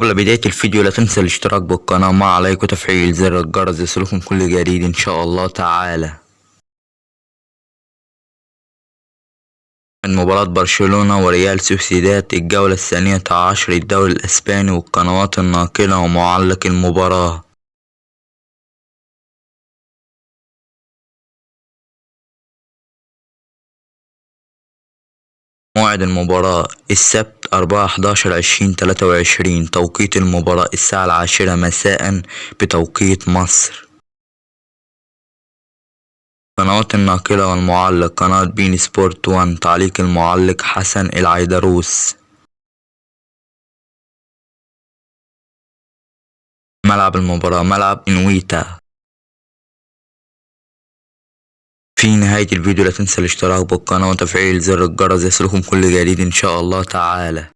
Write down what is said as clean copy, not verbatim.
قبل بداية الفيديو لا تنسى الاشتراك بالقناة مع لايك وتفعيل زر الجرس يصلكم كل جديد ان شاء الله تعالى. من مباراة برشلونة وريال سوسيداد الجولة الثانية عشر الدوري الاسباني والقنوات الناقلة ومعلق المباراة. موعد المباراة السبت 4/11/2023 توقيت المباراة الساعة 10 مساء بتوقيت مصر. قنوات الناقلة والمعلق قناة بين سبورت 1 تعليق المعلق حسن العيدروس. ملعب المباراة ملعب انويتا. في نهاية الفيديو لا تنسى الاشتراك بالقناة وتفعيل زر الجرس يصلكم كل جديد ان شاء الله تعالى.